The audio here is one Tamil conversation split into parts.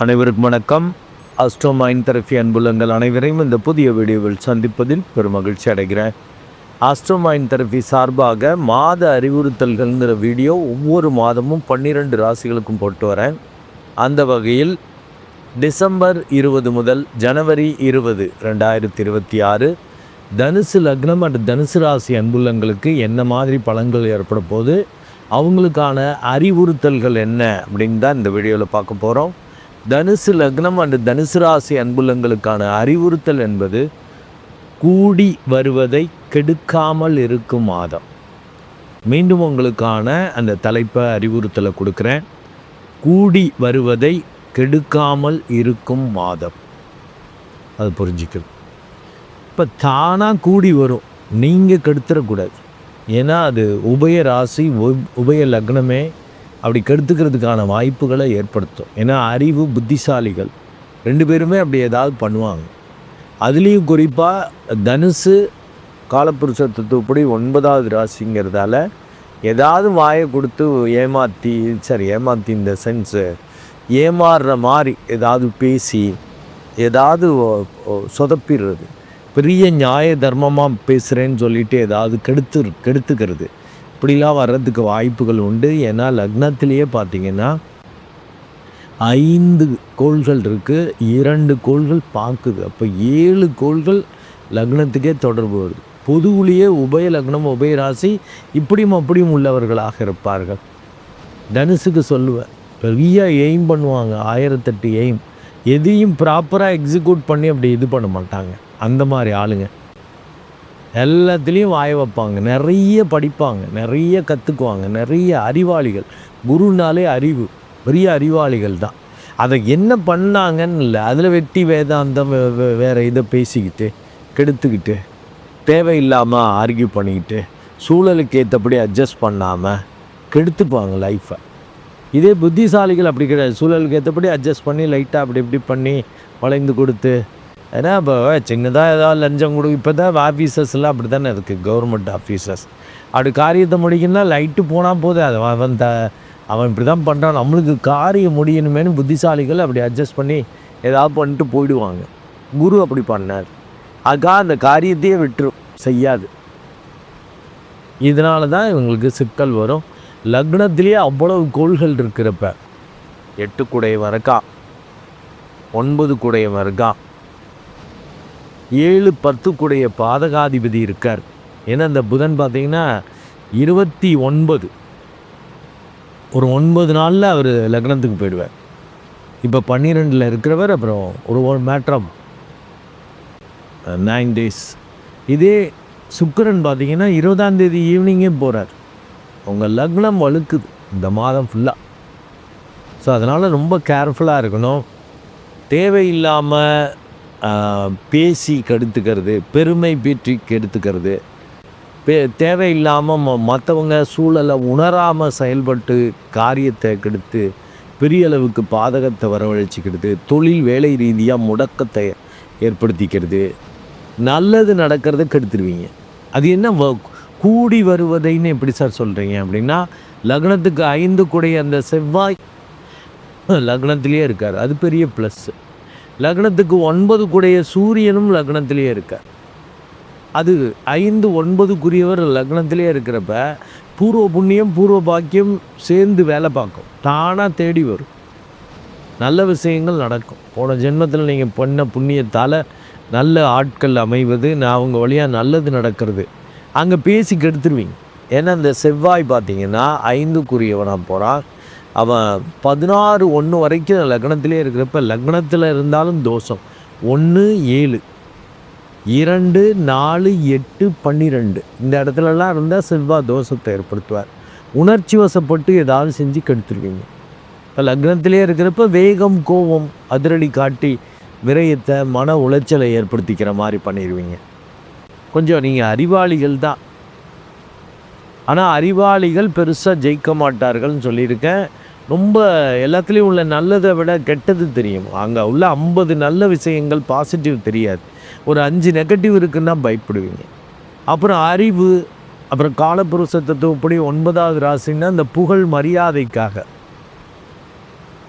அனைவருக்கும் வணக்கம். அஸ்ட்ரோ மைண்ட் தெரபி அன்புள்ளங்கள் அனைவரையும் இந்த புதிய வீடியோவில் சந்திப்பதில் பெரும் மகிழ்ச்சி அடைகிறேன். அஸ்ட்ரோ மைண்ட் தெரபி சார்பாக மாத அறிவுறுத்தல்கள்ங்கிற வீடியோ ஒவ்வொரு மாதமும் 12 ராசிகளுக்கும் போட்டு வரேன். அந்த வகையில் டிசம்பர் 20 முதல் ஜனவரி 20, 2026 தனுசு லக்னம் அண்ட் தனுசு ராசி அன்புள்ளங்களுக்கு என்ன மாதிரி பலன்கள் ஏற்பட போது, அவங்களுக்கான அறிவுறுத்தல்கள் என்ன அப்படின்னு தான் இந்த வீடியோவில் பார்க்க போகிறோம். தனுசு லக்னம் அண்டு தனுசு ராசி அன்புள்ளங்களுக்கான அறிவுறுத்தல் என்பது கூடி வருவதை கெடுக்காமல் இருக்கும் மாதம். மீண்டும் உங்களுக்கான அந்த தலைப்பை அறிவுறுத்தலை கொடுக்குறேன். கூடி வருவதை கெடுக்காமல் இருக்கும் மாதம். அது புரிஞ்சிக்கணும். இப்போ தானாக கூடி வரும், நீங்கள் கெடுத்துடக்கூடாது. ஏன்னா அது உபய ராசி உபய லக்னமே அப்படி கெடுத்துக்கிறதுக்கான வாய்ப்புகளை ஏற்படுத்தும். ஏன்னா அறிவு புத்திசாலிகள் 2 பேருமே அப்படி ஏதாவது பண்ணுவாங்க. அதுலேயும் குறிப்பாக தனுசு காலப்புருஷ தத்துவப்படி 9வது ராசிங்கிறதால ஏதாவது வாயை கொடுத்து ஏமாற்றி இந்த சென்ஸு ஏமாறுற மாதிரி ஏதாவது பேசி ஏதாவது சொதப்பிடுறது, பெரிய நியாய தர்மமாக பேசுகிறேன்னு சொல்லிட்டு ஏதாவது கெடுத்துக்கிறது, இப்படிலாம் வர்றதுக்கு வாய்ப்புகள் உண்டு. ஏன்னா லக்னத்திலேயே பார்த்திங்கன்னா 5 கோள்கள் இருக்குது, 2 கோள்கள் பார்க்குது. அப்போ 7 கோள்கள் லக்னத்துக்கே தொடர்பு வருது. பொதுவிலேயே உபய லக்னம் உபய ராசி இப்படியும் அப்படியும் உள்ளவர்களாக இருப்பார்கள். தனுசுக்கு சொல்லுவேன், பெரிய எய்ம் பண்ணுவாங்க, 1008 எய்ம், எதையும் ப்ராப்பராக எக்ஸிக்யூட் பண்ணி அப்படி இது பண்ண மாட்டாங்க. அந்த மாதிரி ஆளுங்க எல்லாத்துலேயும் வாய வைப்பாங்க, நிறைய படிப்பாங்க, நிறைய கற்றுக்குவாங்க, நிறைய அறிவாளிகள். குருனாலே அறிவு, பெரிய அறிவாளிகள் தான். அதை என்ன பண்ணாங்கன்னு இல்லை, அதில் வெட்டி வேதாந்தம் வேறு இதை பேசிக்கிட்டு கெடுத்துக்கிட்டு தேவையில்லாமல் ஆர்கியூ பண்ணிக்கிட்டு சூழலுக்கு ஏற்றபடி அட்ஜஸ்ட் பண்ணாமல் கெடுத்துப்பாங்க லைஃப்பை. இதே புத்திசாலிகள் அப்படி கிடையாது. சூழலுக்கு ஏற்றபடி அட்ஜஸ்ட் பண்ணி லைட்டாக அப்படி இப்படி பண்ணி வளைந்து கொடுத்து, ஏன்னா இப்போ சின்னதாக ஏதாவது லஞ்சம் இப்போ தான் ஆஃபீஸர்ஸ்லாம் அப்படி தானே இருக்குது. கவர்மெண்ட் ஆஃபீஸர்ஸ் அப்படி காரியத்தை முடிக்கணும்னா லைட்டு போனால் போதும், அது அவன் இப்படி தான் பண்ணுறான், நம்மளுக்கு காரியம் முடியணுமேனு புத்திசாலிகள் அப்படி அட்ஜஸ்ட் பண்ணி ஏதாவது பண்ணிட்டு போயிடுவாங்க. குரு அப்படி பண்ணார், அதுக்காக அந்த காரியத்தையே விட்டுரும், செய்யாது. இதனால தான் இவங்களுக்கு சிக்கல் வரும். லக்னத்திலேயே அவ்வளவு கோள்கள் இருக்கிறப்ப 8 குடையவன் இருக்கா, 9 குடையவன் இருக்கா, 7, 10 குடைய பாதகாதிபதி இருக்கார். ஏன்னா அந்த புதன் பார்த்திங்கன்னா 29 ஒரு 9 நாளில் அவர் லக்னத்துக்கு போயிடுவார். இப்போ 12 இருக்கிறவர் அப்புறம் ஒரு மேட்ரம் 9 days. இதே சுக்கிரன் பார்த்திங்கன்னா 20ஆம் தேதி ஈவினிங்கே போகிறார். உங்கள் லக்னம் வழுக்குது இந்த மாதம் ஃபுல்லாக. ஸோ அதனால் ரொம்ப கேர்ஃபுல்லாக இருக்கணும். தேவையில்லாமல் பேசி கெடுத்துக்கிறது, பெருமை பீற்றி கெடுத்துக்கிறது, தேவையில்லாமல் மற்றவங்க சூழலை உணராமல் செயல்பட்டு காரியத்தை கெடுத்து பெரிய அளவுக்கு பாதகத்தை வரவழைச்சிக்கிறது, தொழில் வேலை ரீதியாக முடக்கத்தை ஏற்படுத்திக்கிறது, நல்லது நடக்கிறத கெடுத்துருவீங்க. அது என்ன கூடி வருவதைன்னு எப்படி சார் சொல்கிறீங்க அப்படின்னா, லக்னத்துக்கு 5 குடைய அந்த செவ்வாய் லக்னத்திலே இருக்கார், அது பெரிய ப்ளஸ்ஸு. லக்னத்துக்கு 9 குடைய சூரியனும் லக்னத்திலே இருக்கார், அது 5, 9 லக்னத்திலே இருக்கிறப்ப பூர்வ புண்ணியம் பூர்வ பாக்கியம் சேர்ந்து வேலை பார்க்கும், தானாக தேடி வரும், நல்ல விஷயங்கள் நடக்கும். போன ஜென்மத்தில் நீங்கள் பண்ண புண்ணியத்தால் நல்ல ஆட்கள் அமைவது, அவங்க வழியாக நல்லது நடக்கிறது, அங்கே பேசி கெடுத்துருவீங்க. ஏன்னா அந்த செவ்வாய் பார்த்திங்கன்னா 5 போகிறான். அவன் 16, 1 வரைக்கும் லக்னத்திலே இருக்கிறப்ப லக்னத்தில் இருந்தாலும் தோஷம். 1, 7, 2, 4, 8, 12 இந்த இடத்துலலாம் இருந்தால் செவ்வாய் தோஷத்தை ஏற்படுத்துவார். உணர்ச்சி வசப்பட்டு ஏதாவது செஞ்சு கெடுத்துருவீங்க. இப்போ லக்னத்திலே இருக்கிறப்ப வேகம், கோபம், அதிரடி காட்டி விரயத்தை, மன உளைச்சலை ஏற்படுத்திக்கிற மாதிரி பண்ணிடுவீங்க. கொஞ்சம் நீங்கள் அறிவாளிகள் தான், ஆனால் அறிவாளிகள் பெருசாக ஜெயிக்க மாட்டார்கள்னு சொல்லியிருக்கேன். ரொம்ப எல்லாத்துலேயும் உள்ள நல்லதை விட கெட்டது தெரியும். அங்கே உள்ள 50 நல்ல விஷயங்கள் பாசிட்டிவ் தெரியாது. ஒரு 5 நெகட்டிவ் இருக்குன்னா பயப்படுவீங்க. அப்புறம் அறிவு, அப்புறம் காலப்புருஷ தத்துவப்படி 9வது ராசின்னா இந்த புகழ் மரியாதைக்காக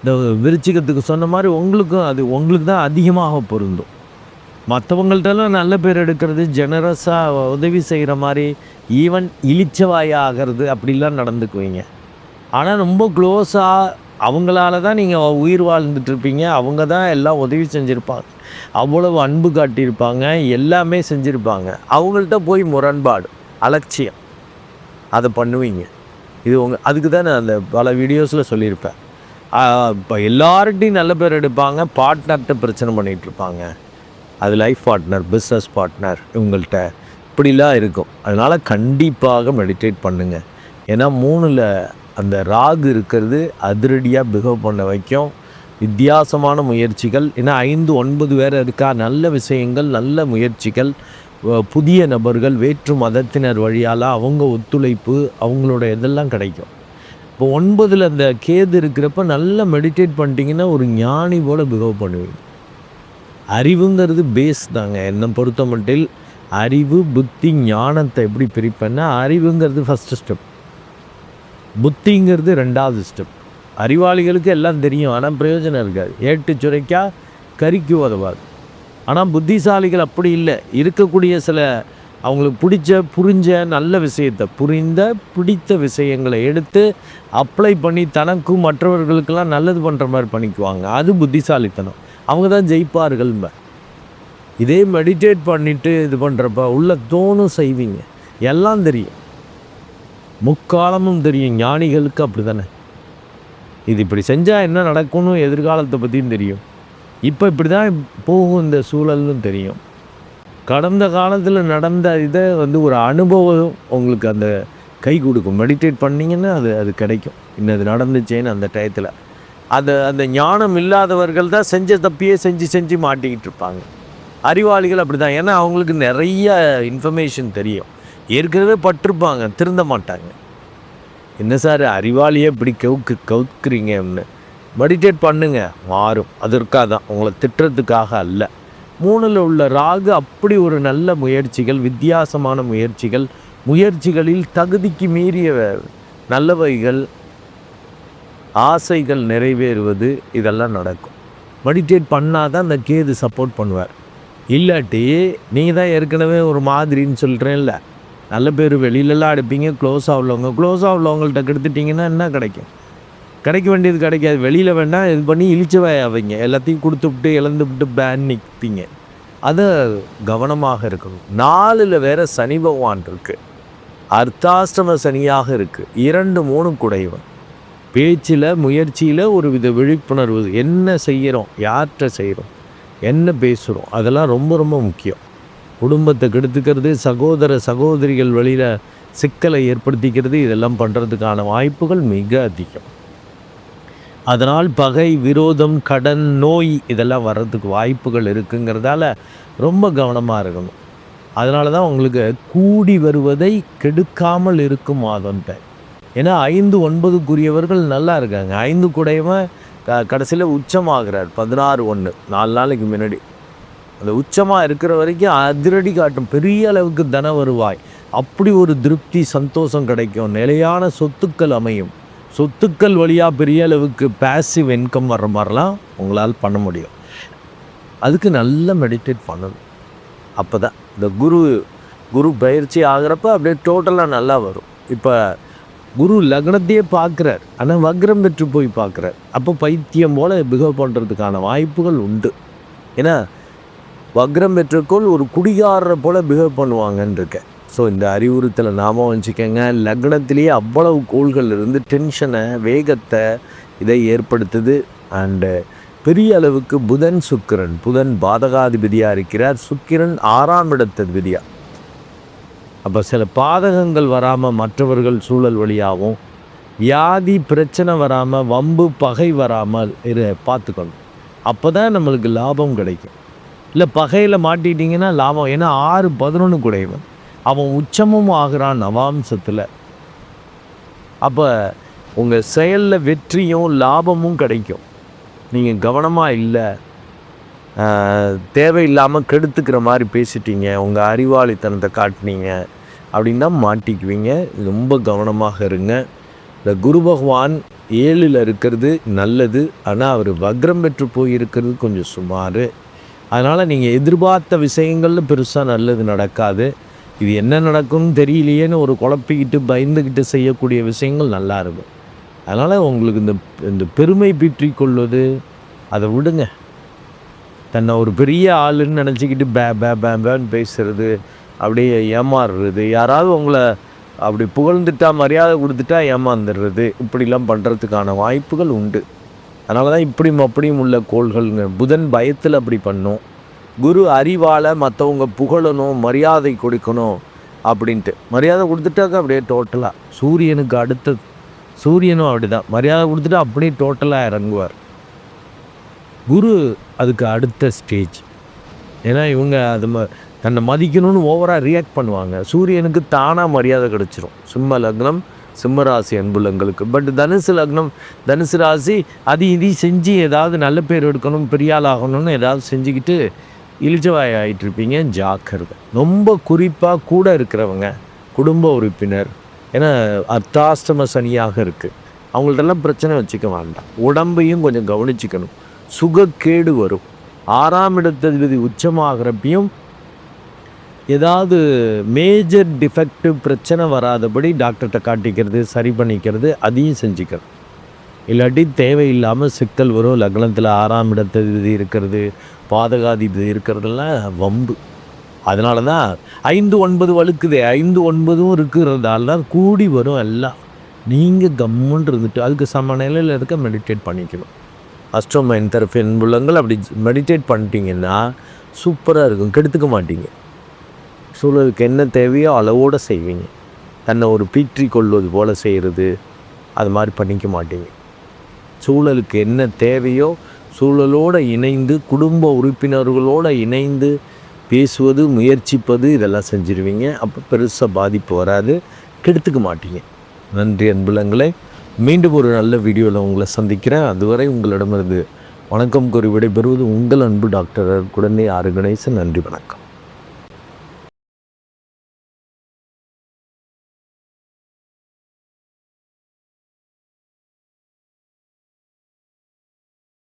இந்த விருச்சிகத்துக்கு சொன்ன மாதிரி உங்களுக்கும் அது உங்களுக்கு தான் அதிகமாக பொருந்தும். மற்றவங்கள்ட்டெல்லாம் நல்ல பேர் எடுக்கிறது, ஜெனரஸாக உதவி செய்கிற மாதிரி, ஈவன் இளிச்சவாயா ஆகிறது அப்படிலாம் நடந்துக்குவீங்க. ஆனால் ரொம்ப க்ளோஸாக அவங்களால தான் நீங்கள் உயிர் வாழ்ந்துட்டுருப்பீங்க. அவங்க தான் எல்லாம் உதவி செஞ்சுருப்பாங்க, அவ்வளவு அன்பு காட்டியிருப்பாங்க, எல்லாமே செஞ்சுருப்பாங்க. அவங்கள்ட்ட போய் முரண்பாடு, அலட்சியம், அதை பண்ணுவீங்க. இது அதுக்கு தான் நான் அந்த பல வீடியோஸில் சொல்லியிருப்பேன். இப்போ எல்லார்கிட்டையும் நல்ல பேர் எடுப்பாங்க, பார்ட்னர்கிட்ட பிரச்சனை பண்ணிகிட்ருப்பாங்க. அது லைஃப் பார்ட்னர், பிஸ்னஸ் பார்ட்னர், இவங்கள்ட்ட இப்படிலாம் இருக்கும். அதனால் கண்டிப்பாக மெடிடேட் பண்ணுங்கள். ஏன்னா 3ல் அந்த ராகு இருக்கிறது அதிரடியாக பிஹேவ் பண்ண வைக்கும். வித்தியாசமான முயற்சிகள், ஏன்னா 5, 9 வேறு இருக்கா. நல்ல விஷயங்கள், நல்ல முயற்சிகள், புதிய நபர்கள், வேற்று மதத்தினர் வழியால் அவங்க ஒத்துழைப்பு, அவங்களோட இதெல்லாம் கிடைக்கும். இப்போ 9ல் அந்த கேது இருக்கிறப்ப நல்லா மெடிடேட் பண்ணிட்டீங்கன்னா ஒரு ஞானி போல் பிஹேவ் பண்ணுவீங்க. அறிவுங்கிறது பேஸ் தாங்க. என்னை பொறுத்த மட்டில் அறிவு, புத்தி, ஞானத்தை எப்படி பிரிப்பேன்னா, அறிவுங்கிறது ஃபஸ்ட்டு ஸ்டெப், புத்திங்கிறது 2வது ஸ்டெப். அறிவாளிகளுக்கு எல்லாம் தெரியும், ஆனால் பிரயோஜனம் இருக்காது. ஏட்டு சுரைக்கா கறிக்கு உதவாது. ஆனால் புத்திசாலிகள் அப்படி இல்லை. இருக்கக்கூடிய சில அவங்களுக்கு புரிஞ்ச நல்ல விஷயத்தை, பிடித்த விஷயங்களை எடுத்து அப்ளை பண்ணி தனக்கும் மற்றவர்களுக்கெல்லாம் நல்லது பண்ணுற மாதிரி பண்ணிக்குவாங்க. அது புத்திசாலித்தனம். அவங்க தான் ஜெயிப்பார்கள். இதே மெடிடேட் பண்ணிவிட்டு இது பண்ணுறப்ப உள்ள தோணும் செய்வீங்க. எல்லாம் தெரியும், முக்காலமும் தெரியும். ஞானிகளுக்கு அப்படி தானே. இது இப்படி செஞ்சால் என்ன நடக்கும்னு எதிர்காலத்தை பற்றியும் தெரியும். இப்போ இப்படி தான் போகும் இந்த சூழல்னு தெரியும். கடந்த காலத்தில் நடந்த இதை ஒரு அனுபவம் உங்களுக்கு அந்த கை கொடுக்கும். மெடிடேட் பண்ணிங்கன்னா அது கிடைக்கும். இன்னது நடந்துச்சேன்னு அந்த டயத்தில் அந்த ஞானம் இல்லாதவர்கள் தான் செஞ்ச தப்பியே செஞ்சு மாட்டிக்கிட்டு இருப்பாங்க. அறிவாளிகள் அப்படி தான். ஏன்னா அவங்களுக்கு நிறைய இன்ஃபர்மேஷன் தெரியும், ஏற்கனவே பட்டிருப்பாங்க, திருந்த மாட்டாங்க. என்ன சார் அறிவாளியே இப்படி கவுக்குறீங்க அப்படின்னு. மெடிடேட் பண்ணுங்க, மாறும். அதற்காக தான், உங்களை திட்டுறதுக்காக அல்ல. 3ல் உள்ள ராகு அப்படி ஒரு நல்ல முயற்சிகள், வித்தியாசமான முயற்சிகளில் தகுதிக்கு மீறிய நல்லவைகள், ஆசைகள் நிறைவேறுவது, இதெல்லாம் நடக்கும். மெடிடேட் பண்ணால் தான் அந்த கேது சப்போர்ட் பண்ணுவார். இல்லாட்டி நீங்கள் தான் ஏற்கனவே ஒரு மாதிரின்னு சொல்கிறேன்ல, நல்ல பேர் வெளியிலலாம் எடுப்பீங்க, க்ளோஸாக உள்ளவங்கள்ட்ட கெடுத்துட்டிங்கன்னா என்ன கிடைக்கும்? கிடைக்க வேண்டியது கிடைக்காது. வெளியில் வேணால் இது பண்ணி இழிச்சவாயாவீங்க, எல்லாத்தையும் கொடுத்துவிட்டு இழந்துவிட்டு பேன் நிற்பீங்க. அதை கவனமாக இருக்கணும். 4ல் வேறு சனி பகவான் இருக்குது, அர்த்தாஷ்டம சனியாக இருக்குது. 2, 3 குடைவன். பேச்சில், முயற்சியில் ஒரு வித விழிப்புணர்வு. என்ன செய்கிறோம், யார்கிட்ட செய்கிறோம், என்ன பேசுகிறோம், அதெல்லாம் ரொம்ப ரொம்ப முக்கியம். குடும்பத்தை கெடுத்துக்கிறது, சகோதரிகள் வழியில் சிக்கலை ஏற்படுத்திக்கிறது, இதெல்லாம் பண்ணுறதுக்கான வாய்ப்புகள் மிக அதிகம். அதனால் பகை, விரோதம், கடன், நோய் இதெல்லாம் வர்றதுக்கு வாய்ப்புகள் இருக்குங்கிறதால ரொம்ப கவனமாக இருக்கணும். அதனால தான் உங்களுக்கு கூடி வருவதை கெடுக்காமல் இருக்கும் மாதம்ட்ட. ஏன்னா 5, 9க்குரியவர்கள் நல்லா இருக்காங்க. 5 கூடையவன் கடைசியில் உச்சமாகிறார் 16/1, 4 நாளைக்கு முன்னாடி. அந்த உச்சமாக இருக்கிற வரைக்கும் அதிரடி காட்டும். பெரிய அளவுக்கு தன வருவாய், அப்படி ஒரு திருப்தி, சந்தோஷம் கிடைக்கும். நிலையான சொத்துக்கள் அமையும். சொத்துக்கள் வழியாக பெரிய அளவுக்கு பேசிவ் இன்கம் வர்ற மாதிரிலாம் உங்களால் பண்ண முடியும். அதுக்கு நல்லா மெடிடேட் பண்ணணும். அப்போ தான் இந்த குரு பயிற்சி ஆகிறப்ப அப்படியே டோட்டலாக நல்லா வரும். இப்போ குரு லக்னத்தையே பார்க்குறார், ஆனால் வக்ரம் பெற்று போய் பார்க்குறார். அப்போ பைத்தியம் போல் பிஹேவ் பண்ணுறதுக்கான வாய்ப்புகள் உண்டு. ஏன்னா வக்ரம் பெற்றக்கோள் ஒரு குடிகாரரை போல் பிஹேவ் பண்ணுவாங்கன்னு இருக்கேன். ஸோ இந்த அறிவுறுத்தலை ஞாபகம் வச்சுக்கோங்க. லக்னத்திலேயே அவ்வளவு கோள்கள் இருந்து டென்ஷனை, வேகத்தை இதை ஏற்படுத்துது. அண்டு பெரிய அளவுக்கு புதன் பாதகாதிபதியாக இருக்கிறார். சுக்கிரன் 6ஆம் இடத்ததிபதியாக. அப்போ சில பாதகங்கள் வராமல், மற்றவர்கள் சூழல் வழியாகவும், வியாதி பிரச்சனை வராமல், வம்பு பகை வராமல் பார்த்துக்கணும். அப்போ தான் நம்மளுக்கு லாபம் கிடைக்கும். இல்லை பகையில் மாட்டிட்டிங்கன்னா லாபம். ஏன்னா 6, 11 குடைவன், அவன் உச்சமும் ஆகிறான் நவாம்சத்தில். அப்போ உங்கள் செயலில் வெற்றியும் லாபமும் கிடைக்கும். நீங்கள் கவனமாக இல்லை, தேவையில்லாமல் கெடுத்துக்கிற மாதிரி பேசிட்டீங்க, உங்கள் அறிவாளித்தனத்தை காட்டினீங்க அப்படின்னா மாட்டிக்குவீங்க. ரொம்ப கவனமாக இருங்க. இந்த குரு பகவான் 7ல் இருக்கிறது நல்லது. ஆனால் அவர் வக்ரம் பெற்று போயிருக்கிறது கொஞ்சம் சுமார். அதனால் நீங்கள் எதிர்பார்த்த விஷயங்கள்ல பெருசாக நல்லது நடக்காது. இது என்ன நடக்கும்னு தெரியலையேன்னு ஒரு குழப்பிக்கிட்டு பயந்துக்கிட்டு செய்யக்கூடிய விஷயங்கள் நல்லா இருக்கும். அதனால் உங்களுக்கு இந்த பெருமை பீற்றிக் கொள்வது அதை விடுங்க. தன்னை ஒரு பெரிய ஆளுன்னு நினச்சிக்கிட்டு பேன்னு பேசுகிறது, அப்படியே ஏமாறுறது, யாராவது உங்களை அப்படி புகழ்ந்துட்டா மரியாதை கொடுத்துட்டா ஏமாந்துடுறது, இப்படிலாம் பண்ணுறதுக்கான வாய்ப்புகள் உண்டு. அதனால தான் இப்படியும் அப்படியும் உள்ள கோள்கள்ங்க. புதன் பயத்தில் அப்படி பண்ணும். குரு அறிவால் மற்றவங்க புகழணும், மரியாதை கொடுக்கணும் அப்படின்ட்டு. மரியாதை கொடுத்துட்டாக்க அப்படியே டோட்டலாக சூரியனுக்கு அடுத்தது. சூரியனும் அப்படி தான் மரியாதை கொடுத்துட்டு அப்படியே டோட்டலாக இறங்குவார். குரு அதுக்கு அடுத்த ஸ்டேஜ். ஏன்னா இவங்க அது தன்னை மதிக்கணும்னு ஓவராக ரியாக்ட் பண்ணுவாங்க. சூரியனுக்கு தானாக மரியாதை கிடச்சிரும். சிம்ம லக்னம், சிம்ம ராசி அன்புள்ளங்களுக்கு. பட் தனுசு லக்னம், தனுசு ராசி அது இதி செஞ்சு ஏதாவது நல்ல பேர் எடுக்கணும், பெரிய ஆள் ஆகணும்னு ஏதாவது செஞ்சுக்கிட்டு இளிச்சவாய் ஆகிட்டுருப்பீங்க. ஜாக்கிரதை. ரொம்ப குறிப்பாக கூட இருக்கிறவங்க, குடும்ப உறுப்பினர், ஏன்னா அர்த்தாஷ்டம சனியாக இருக்குது, அவங்கள்ட்டெல்லாம் பிரச்சனை வச்சுக்க வேண்டாம். உடம்பையும் கொஞ்சம் கவனிச்சிக்கணும். சுகக்கேடு வரும். 6ஆம் இடத்ததிபதி உச்சமாகிறப்பையும் ஏதாவது மேஜர் டிஃபெக்டிவ் பிரச்சனை வராதபடி டாக்டர்கிட்ட காட்டிக்கிறது, சரி பண்ணிக்கிறது, அதையும் செஞ்சுக்கணும். இல்லாட்டி தேவையில்லாமல் சிக்கல் வரும். லக்னத்தில் 6ஆம் இடத்ததிபதி இருக்கிறது, பாதகாதிபதி இருக்கிறதெல்லாம் வம்பு. அதனால தான் 5-9 வலுக்குது. 5-9 இருக்கிறதால தான் கூடி வரும் எல்லாம். நீங்கள் கம்முன்னு இருந்துட்டு அதுக்கு சம நிலையில் இருக்க மெடிடேட் பண்ணிக்கணும். அஸ்ட்ரோமைன் தெரபி அன்புள்ளங்கள் அப்படி மெடிடேட் பண்ணிட்டீங்கன்னா சூப்பராக இருக்கும். கெடுத்துக்க மாட்டீங்க. சூழலுக்கு என்ன தேவையோ அளவோடு செய்வீங்க. தன்னை ஒரு பீற்றி கொள்வது போல் செய்கிறது அது மாதிரி பண்ணிக்க மாட்டீங்க. சூழலுக்கு என்ன தேவையோ சூழலோடு இணைந்து, குடும்ப உறுப்பினர்களோடு இணைந்து பேசுவது, முயற்சிப்பது, இதெல்லாம் செஞ்சுருவீங்க. அப்போ பெருசாக பாதிப்பு வராது, கெடுத்துக்க மாட்டீங்க. நன்றி அன்புள்ளங்களே. மீண்டும் ஒரு நல்ல வீடியோவில் உங்களை சந்திக்கிறேன். அதுவரை உங்களிடமிருந்து வணக்கம் கூறி விடைபெறுவது உங்கள் அன்பு டாக்டர் குடந்தை ஆறு கணேசன். நன்றி, வணக்கம்.